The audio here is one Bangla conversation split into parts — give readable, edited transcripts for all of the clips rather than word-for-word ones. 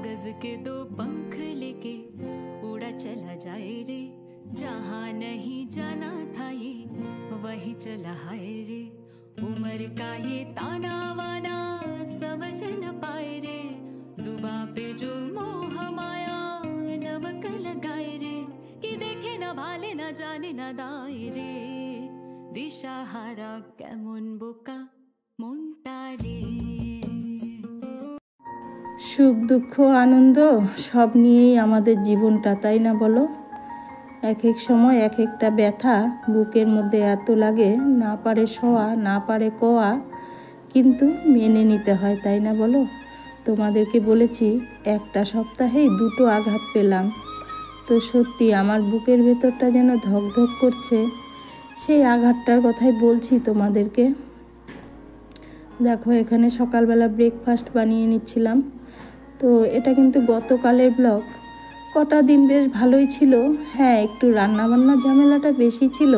कागज के दो पंख लेके उड़ा चला जाए रे, जहाँ नहीं जाना था ये वही चला हाय रे। उम्र का ये ताना वाना समझ न पाए रे, जुबां पे जो मोह माया नमक लगाए रे, कि देखे न भाले न जाने न दाए रे, दिशाहारा केमन बोका মনটা রে। সুখ দুঃখ আনন্দ সব নিয়েই আমাদের জীবনটা, তাই না বলো? এক এক সময় এক একটা ব্যথা বুকের মধ্যে এত লাগে, না পারে শোয়া না পারে কোয়া, কিন্তু মেনে নিতে হয়, তাই না বলো? তোমাদেরকে বলেছি একটা সপ্তাহেই 2টো আঘাত পেলাম, তো সত্যি আমার বুকের ভেতরটা যেন ধকধক করছে। সেই আঘাতটার কথাই বলছি তোমাদেরকে। দেখো এখানে সকালবেলা ব্রেকফাস্ট বানিয়ে নিচ্ছিলাম, তো এটা কিন্তু গতকালের ব্লগ। কটা দিন বেশ ভালোই ছিল, হ্যাঁ একটু রান্নাবান্নার ঝামেলাটা বেশি ছিল,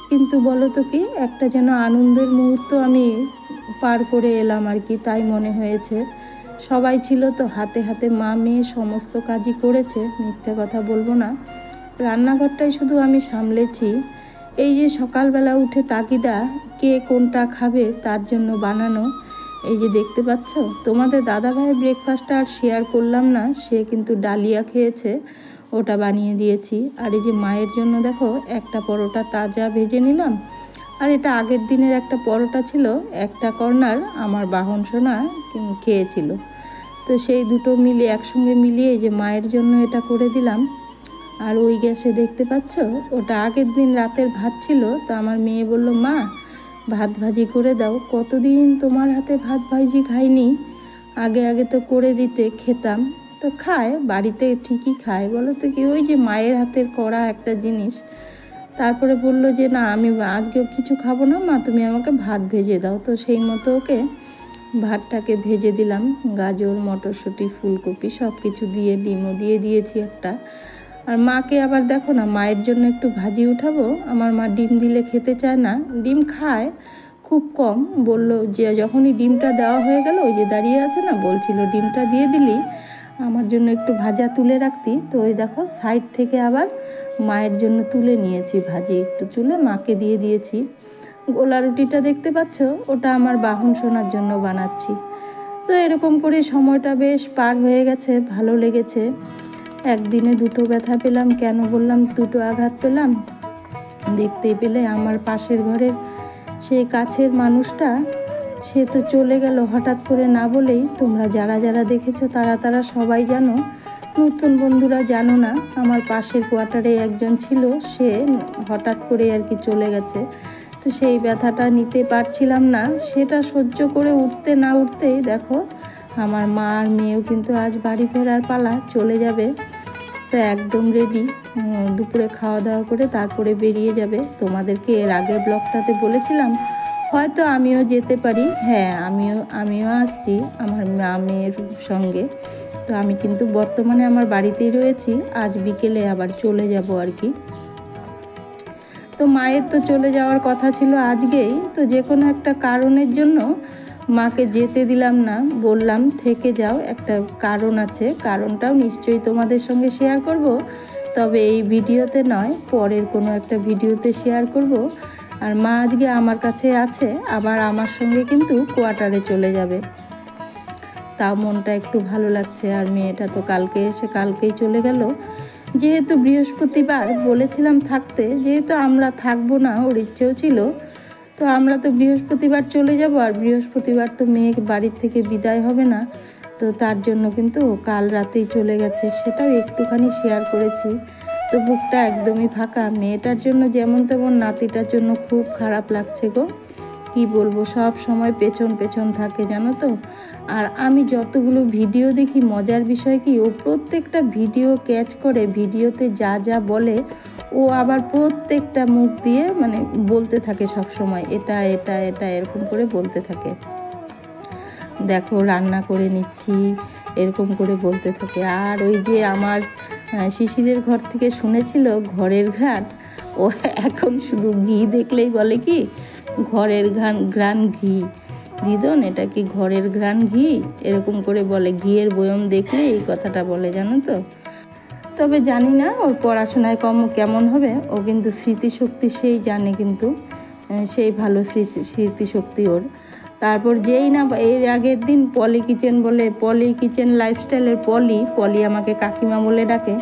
কিন্তু বলো তো কি একটা যেন আনন্দের মুহূর্ত আমি পার করে এলাম আর কি, তাই মনে হয়েছে। সবাই ছিল তো হাতে হাতে, মা মেয়ে সমস্ত কাজই করেছে, মিথ্যে কথা বলবো না। রান্নাঘরটাই শুধু আমি সামলেছি। এই যে সকালবেলা উঠে তাগিদা কে কোনটা খাবে তার জন্য বানানো, এই যে দেখতে পাচ্ছ। তোমাদের দাদা ভাইয়ের ব্রেকফাস্টটা আর শেয়ার করলাম না, সে কিন্তু ডালিয়া খেয়েছে, ওটা বানিয়ে দিয়েছি। আর এই যে মায়ের জন্য দেখো একটা পরোটা তাজা ভেজে নিলাম, আর এটা আগের দিনের একটা পরোটা ছিল, একটা কর্নার আমার বাহন সোনা খেয়েছিল, তো সেই দুটো মিলে একসঙ্গে মিলিয়ে এই যে মায়ের জন্য এটা করে দিলাম। আর ওই গ্যাসে দেখতে পাচ্ছ ওটা আগের দিন রাতের ভাত ছিল, তো আমার মেয়ে বলল মা ভাত ভাজি করে দাও। কতদিন তোমার হাতে ভাত ভাজি খাইনি, আগে আগে তো করে দিতে খেতাম। তো খায় বাড়িতে, ঠিকই খায়, বলো তো কি, ওই যে মায়ের হাতের করা একটা জিনিস। তারপরে বলল যে না আমি আজকেও কিছু খাবো না মা, তুমি আমাকে ভাত ভেজে দাও। তো সেই মতো ওকে ভাতটাকে ভেজে দিলাম, গাজর মটরশুঁটি ফুলকপি সব কিছু দিয়ে, ডিমও দিয়ে দিয়েছি একটা। আর মাকে আবার দেখো না, মায়ের জন্য একটু ভাজি উঠাবো, আমার মা ডিম দিলে খেতে চায় না, ডিম খায় খুব কম। বলল যে যখনই ডিমটা দেওয়া হয়ে গেল, ওই যে দাঁড়িয়ে আছে না, বলছিল ডিমটা দিয়ে দিলি আমার জন্য একটু ভাজা তুলে রাখতি। তো ওই দেখো সাইড থেকে আবার মায়ের জন্য তুলে নিয়েছি ভাজি, একটু তুলে মাকে দিয়ে দিয়েছি। গোলা রুটিটা দেখতে পাচ্ছ, ওটা আমার বাহন সোনার জন্য বানাচ্ছি। তো এরকম করে সময়টা বেশ পার হয়ে গেছে, ভালো লেগেছে। একদিনে 2টো ব্যথা পেলাম, কেন বললাম 2টো আঘাত পেলাম, দেখতেই পেলে আমার পাশের ঘরের সেই কাছের মানুষটা, সে তো চলে গেল হঠাৎ করে, না বলেই। তোমরা যারা যারা দেখেছো তারা সবাই জানো, নতুন বন্ধুরা জানো না। আমার পাশের কোয়ার্টারে একজন ছিল, সে হঠাৎ করে আর কি চলে গেছে। তো সেই ব্যথাটা নিতে পারছিলাম না, সেটা সহ্য করে উঠতে না উঠতেই দেখো আমার মা আর মেয়েও কিন্তু আজ বাড়ি ফেরার পালা, চলে যাবে। তো একদম রেডি, দুপুরে খাওয়া দাওয়া করে তারপরে বেরিয়ে যাবে। তোমাদেরকে এর আগের ব্লগটাতে বলেছিলাম হয়তো আমিও যেতে পারি, হ্যাঁ আমিও আসছি আমার মা মেয়ের সঙ্গে। তো আমি কিন্তু বর্তমানে আমার বাড়িতেই রয়েছি, আজ বিকেলে আবার চলে যাব আর কি। তো মায়ের তো চলে যাওয়ার কথা ছিল আজকেই, তো যে কোনো একটা কারণের জন্য মাকে যেতে দিলাম না, বললাম থেকে যাও, একটা কারণ আছে, কারণটাও নিশ্চয়ই তোমাদের সঙ্গে শেয়ার করব, তবে এই ভিডিওতে নয়, পরের কোনো একটা ভিডিওতে শেয়ার করব। আর মা আজকে আমার কাছে আছে, আবার আমার সঙ্গে কিন্তু কোয়ার্টারে চলে যাবে, তাও মনটা একটু ভালো লাগছে। আর মেয়েটা তো কালকে এসে কালকেই চলে গেল, যেহেতু বৃহস্পতিবার বলেছিলাম থাকতে, যেহেতু আমরা থাকবো না, ওর ইচ্ছেও ছিল, তো আমরা তো বৃহস্পতিবার চলে যাব। আর বৃহস্পতিবার তো মেয়ে বাড়ির থেকে বিদায় হবে না, তো তার জন্য কিন্তু কাল রাতেই চলে গেছে, সেটাও একটুখানি শেয়ার করেছি। তো বুকটা একদমই ফাঁকা, মেয়েটার জন্য যেমন তেমন, নাতিটার জন্য খুব খারাপ লাগছে গো, কি বলবো, সব সময় পেছন পেছন থাকে জানো তো। আর আমি যতগুলো ভিডিও দেখি, মজার বিষয় কি, ও প্রত্যেকটা ভিডিও ক্যাচ করে, ভিডিওতে যা যা বলে ও আবার প্রত্যেকটা মুখ দিয়ে মানে বলতে থাকে সব সময়, এটা এটা এটা এরকম করে বলতে থাকে। দেখো রান্না করে নিচ্ছি এরকম করে বলতে থাকে। আর ওই যে আমার শিশিরের ঘর থেকে শুনেছিল ঘরের ঘ্রাণ, ও এখন শুধু ঘি দেখলেই বলে কি ঘরের ঘ্রাণ ঘি, দিদন এটা কি ঘরের ঘ্রাণ ঘি, এরকম করে বলে। ঘিয়ের বয়ম দেখলে এই কথাটা বলে, জানো তো। তবে জানি না ওর পড়াশোনায় কেমন হবে। ও কিন্তু স্মৃতিশক্তি সেই জানে, কিন্তু সেই ভালো স্মৃতিশক্তি ওর। তারপর যেই না এর আগের দিন পলি কিচেন বলে, পলি কিচেন লাইফস্টাইলের পলি আমাকে কাকিমা বলে ডাকে,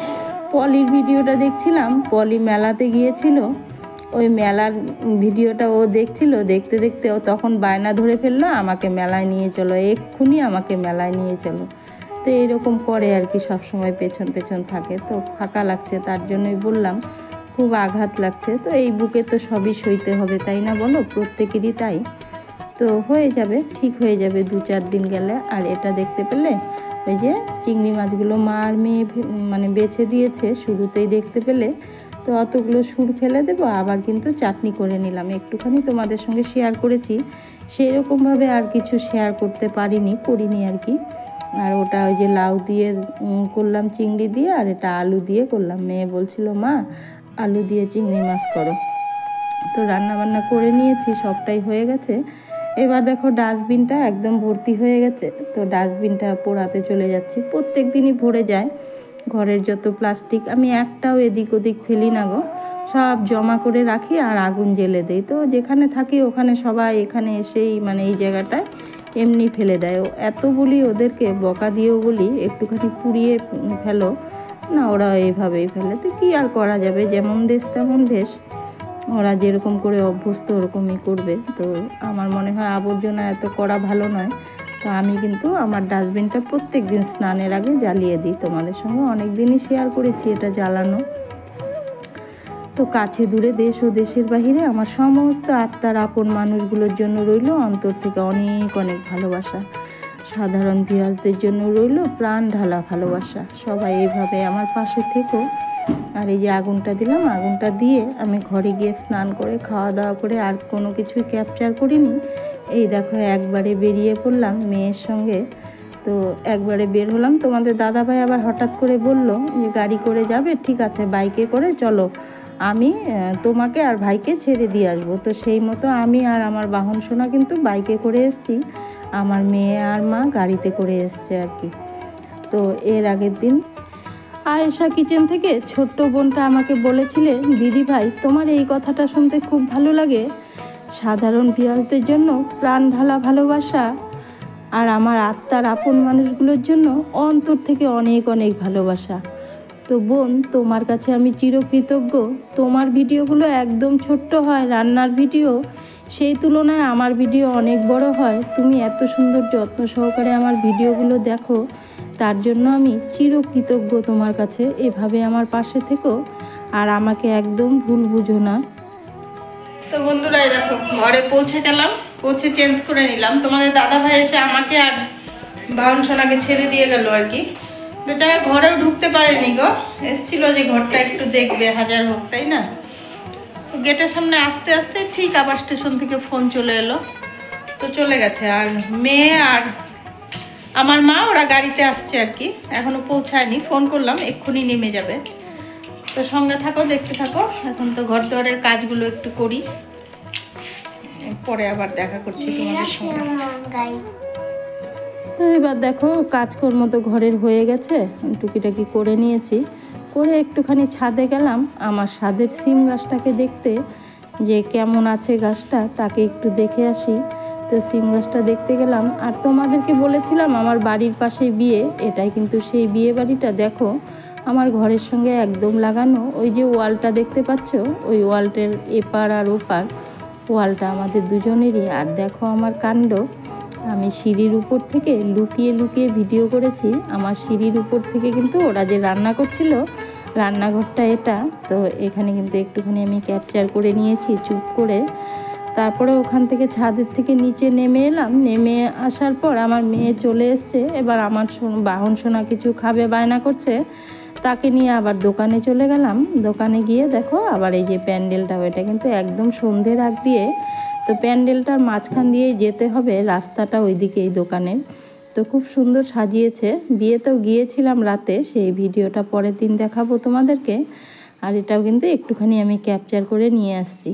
পলির ভিডিওটা দেখছিলাম। পলি মেলাতে গিয়েছিল, ওই মেলার ভিডিওটা ও দেখছিল। দেখতে দেখতে ও তখন বায়না ধরে ফেললো, আমাকে মেলায় নিয়ে চলো, এক্ষুনি আমাকে মেলায় নিয়ে চলো। তো এইরকম করে আর কি, সবসময় পেছন পেছন থাকে। তো ফাঁকা লাগছে, তার জন্যই বললাম, খুব আঘাত লাগছে। তো এই বুকে তো সবই সইতে হবে, তাই না বলো, প্রত্যেকেরই তাই। তো হয়ে যাবে, ঠিক হয়ে যাবে 2-4 দিন গেলে। আর এটা দেখতে পেলে, ওই যে চিংড়ি মাছগুলো মা আর মেয়ে মানে বেছে দিয়েছে শুরুতেই দেখতে পেলে। তো অতগুলো সুর ফেলে দেবো, আবার কিন্তু চাটনি করে নিলাম। একটুখানি তোমাদের সঙ্গে শেয়ার করেছি, সেরকমভাবে আর কিছু শেয়ার করতে করিনি আর কি। আর ওটা ওই যে লাউ দিয়ে করলাম, চিংড়ি দিয়ে, আর এটা আলু দিয়ে করলাম। মেয়ে বলছিল মা আলু দিয়ে চিংড়ি মাছ করো। তো রান্নাবান্না করে নিয়েছি, সবটাই হয়ে গেছে। এবার দেখো ডাস্টবিনটা একদম ভর্তি হয়ে গেছে। তো ডাস্টবিনটা পোড়াতে চলে যাচ্ছি। প্রত্যেক দিনই ভরে যায় ঘরের যত প্লাস্টিক, আমি একটাও এদিক ওদিক ফেলি না গো, সব জমা করে রাখি আর আগুন জ্বেলে দিই। তো যেখানে থাকি ওখানে সবাই এখানে এসেই মানে এই জায়গাটায় এমনি ফেলে দেয়। এত বলি ওদেরকে, বকা দিয়েও বলি একটুখানি পুড়িয়ে ফেলো না, ওরা এইভাবেই ফেলে। তো কী আর করা যাবে, যেমন দেশ তেমন ভেষ, ওরা যেরকম করে অভ্যস্ত ওরকমই করবে। তো আমার মনে হয় আবর্জনা এত করা ভালো নয়। তো আমি কিন্তু আমার ডাস্টবিনটা প্রত্যেক দিন স্নানের আগে জ্বালিয়ে দিই। তোমাদের সঙ্গে অনেক দিনই শেয়ার করেছি এটা জ্বালানো। তো কাছে দূরে দেশ ও দেশের বাহিরে আমার সমস্ত আত্মার আপন মানুষগুলোর জন্য রইল অন্তর থেকে অনেক অনেক ভালোবাসা। সাধারণ ভিউয়ার্সদের জন্য রইল প্রাণ ঢালা ভালোবাসা। সবাই এইভাবে আমার পাশে থেকো। আর এই যে আগুনটা দিলাম, আগুনটা দিয়ে আমি ঘরে গিয়ে স্নান করে খাওয়া দাওয়া করে আর কোনো কিছুই ক্যাপচার করিনি। এই দেখো একবারে বেরিয়ে পড়লাম মেয়ের সঙ্গে। তো একবারে বের হলাম, তোমাদের দাদাভাই আবার হঠাৎ করে বলল যে গাড়ি করে যাবে, ঠিক আছে বাইকে করে চলো, আমি তোমাকে আর ভাইকে ছেড়ে দিয়ে আসবো। তো সেই মতো আমি আর আমার বাহন সোনা কিন্তু বাইকে করে এসেছি, আমার মেয়ে আর মা গাড়িতে করে এসছে আর কি। তো এর আগের দিন আয়েশা কিচেন থেকে ছোট্ট বোনটা আমাকে বলেছিলে, দিদি ভাই তোমার এই কথাটা শুনতে খুব ভালো লাগে, সাধারণ ভিউয়ার্সদের জন্য প্রাণ ঢালা ভালোবাসা আর আমার আত্মার আপন মানুষগুলোর জন্য অন্তর থেকে অনেক অনেক ভালোবাসা। তো বোন তোমার কাছে আমি চিরকৃতজ্ঞ। তোমার ভিডিওগুলো একদম ছোট্ট হয় রান্নার ভিডিও, সেই তুলনায় আমার ভিডিও অনেক বড় হয়। তুমি এত সুন্দর যত্ন সহকারে আমার ভিডিওগুলো দেখো, তার জন্য আমি চিরকৃতজ্ঞ তোমার কাছে। এভাবে আমার পাশে থেকো আর আমাকে একদম ভুল বুঝো না। তো বন্ধুরা দেখো ঘরে পৌঁছে গেলাম, পৌঁছে চেঞ্জ করে নিলাম। তোমাদের দাদাভাই এসে আমাকে আর বাহন সোনাকে ছেড়ে দিয়ে গেল আর কি। বেচারা ঘরেও ঢুকতে পারেনি গো, এসছিল যে ঘরটা একটু দেখবে, হাজার হোক তাই না। তো গেটের সামনে আসতে আসতে ঠিক আবার স্টেশন থেকে ফোন চলে এলো, তো চলে গেছে। আর মেয়ে আর আমার মা ওরা গাড়িতে আসছে আর কি, এখনো পৌঁছায়নি। ফোন করলাম, এক্ষুনি নেমে যাবে। তো সঙ্গে থাকো, দেখতে থাকো। এখন তো ঘর দুয়ারের কাজগুলো একটু করি, পরে আবার দেখা করছি তোমাদের সঙ্গে। তো এবার দেখো কাজকর্ম তো ঘরের হয়ে গেছে, টুকিটাকি করে নিয়েছি। করে একটুখানি ছাদে গেলাম আমার ছাদের সিম গাছটাকে দেখতে, যে কেমন আছে গাছটা তাকে একটু দেখে আসি। তো সিম গাছটা দেখতে গেলাম। আর তোমাদেরকে বলেছিলাম আমার বাড়ির পাশে বিয়ে, এটাই কিন্তু সেই বিয়ে বাড়িটা। দেখো আমার ঘরের সঙ্গে একদম লাগানো, ওই যে ওয়ালটা দেখতে পাচ্ছ, ওই ওয়ালটার এপার আর ওপার ওয়ালটা আমাদের দুজনেরই। আর দেখো আমার কাণ্ড, আমি সিঁড়ির উপর থেকে লুকিয়ে লুকিয়ে ভিডিও করেছি। আমার সিঁড়ির উপর থেকে কিন্তু ওরা যে রান্না করছিল, রান্নাঘরটা এটা, তো এখানে কিন্তু একটুখানি আমি ক্যাপচার করে নিয়েছি চুপ করে। তারপরে ওখান থেকে ছাদের থেকে নিচে নেমে এলাম। নেমে আসার পর আমার মেয়ে চলে এসছে। এবার আমার বাহন সোনা কিছু খাবে বায়না করছে, তাকে নিয়ে আবার দোকানে চলে গেলাম। দোকানে গিয়ে দেখো আবার এই যে প্যান্ডেলটা, ওইটা কিন্তু একদম সন্ধ্যের আগ দিয়ে, তো প্যান্ডেলটার মাঝখান দিয়েই যেতে হবে, রাস্তাটা ওইদিকে এই দোকানের। তো খুব সুন্দর সাজিয়েছে। বিয়েতেও গিয়েছিলাম রাতে, সেই ভিডিওটা পরের দিন দেখাবো তোমাদেরকে। আর এটাও কিন্তু একটুখানি আমি ক্যাপচার করে নিয়ে আসছি।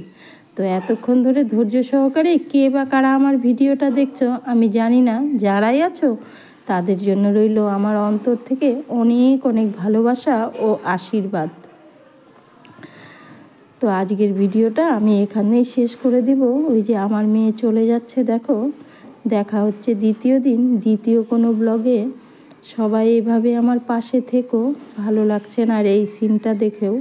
তো এতক্ষণ ধরে ধৈর্য সহকারে কে বা কারা আমার ভিডিওটা দেখছো আমি জানি না, যারাই আছো তাদের জন্য রইল আমার অন্তর থেকে অনেক অনেক ভালোবাসা ও আশীর্বাদ। তো আজকের ভিডিওটা আমি এখানেই শেষ করে দিব। ওই যে আমার মেয়ে চলে যাচ্ছে, দেখো। দেখা হচ্ছে দ্বিতীয় দিন দ্বিতীয় কোনো ব্লগে। সবাই এইভাবে আমার পাশে থেকো, ভালো লাগছে না আর এই সিনটা দেখেও।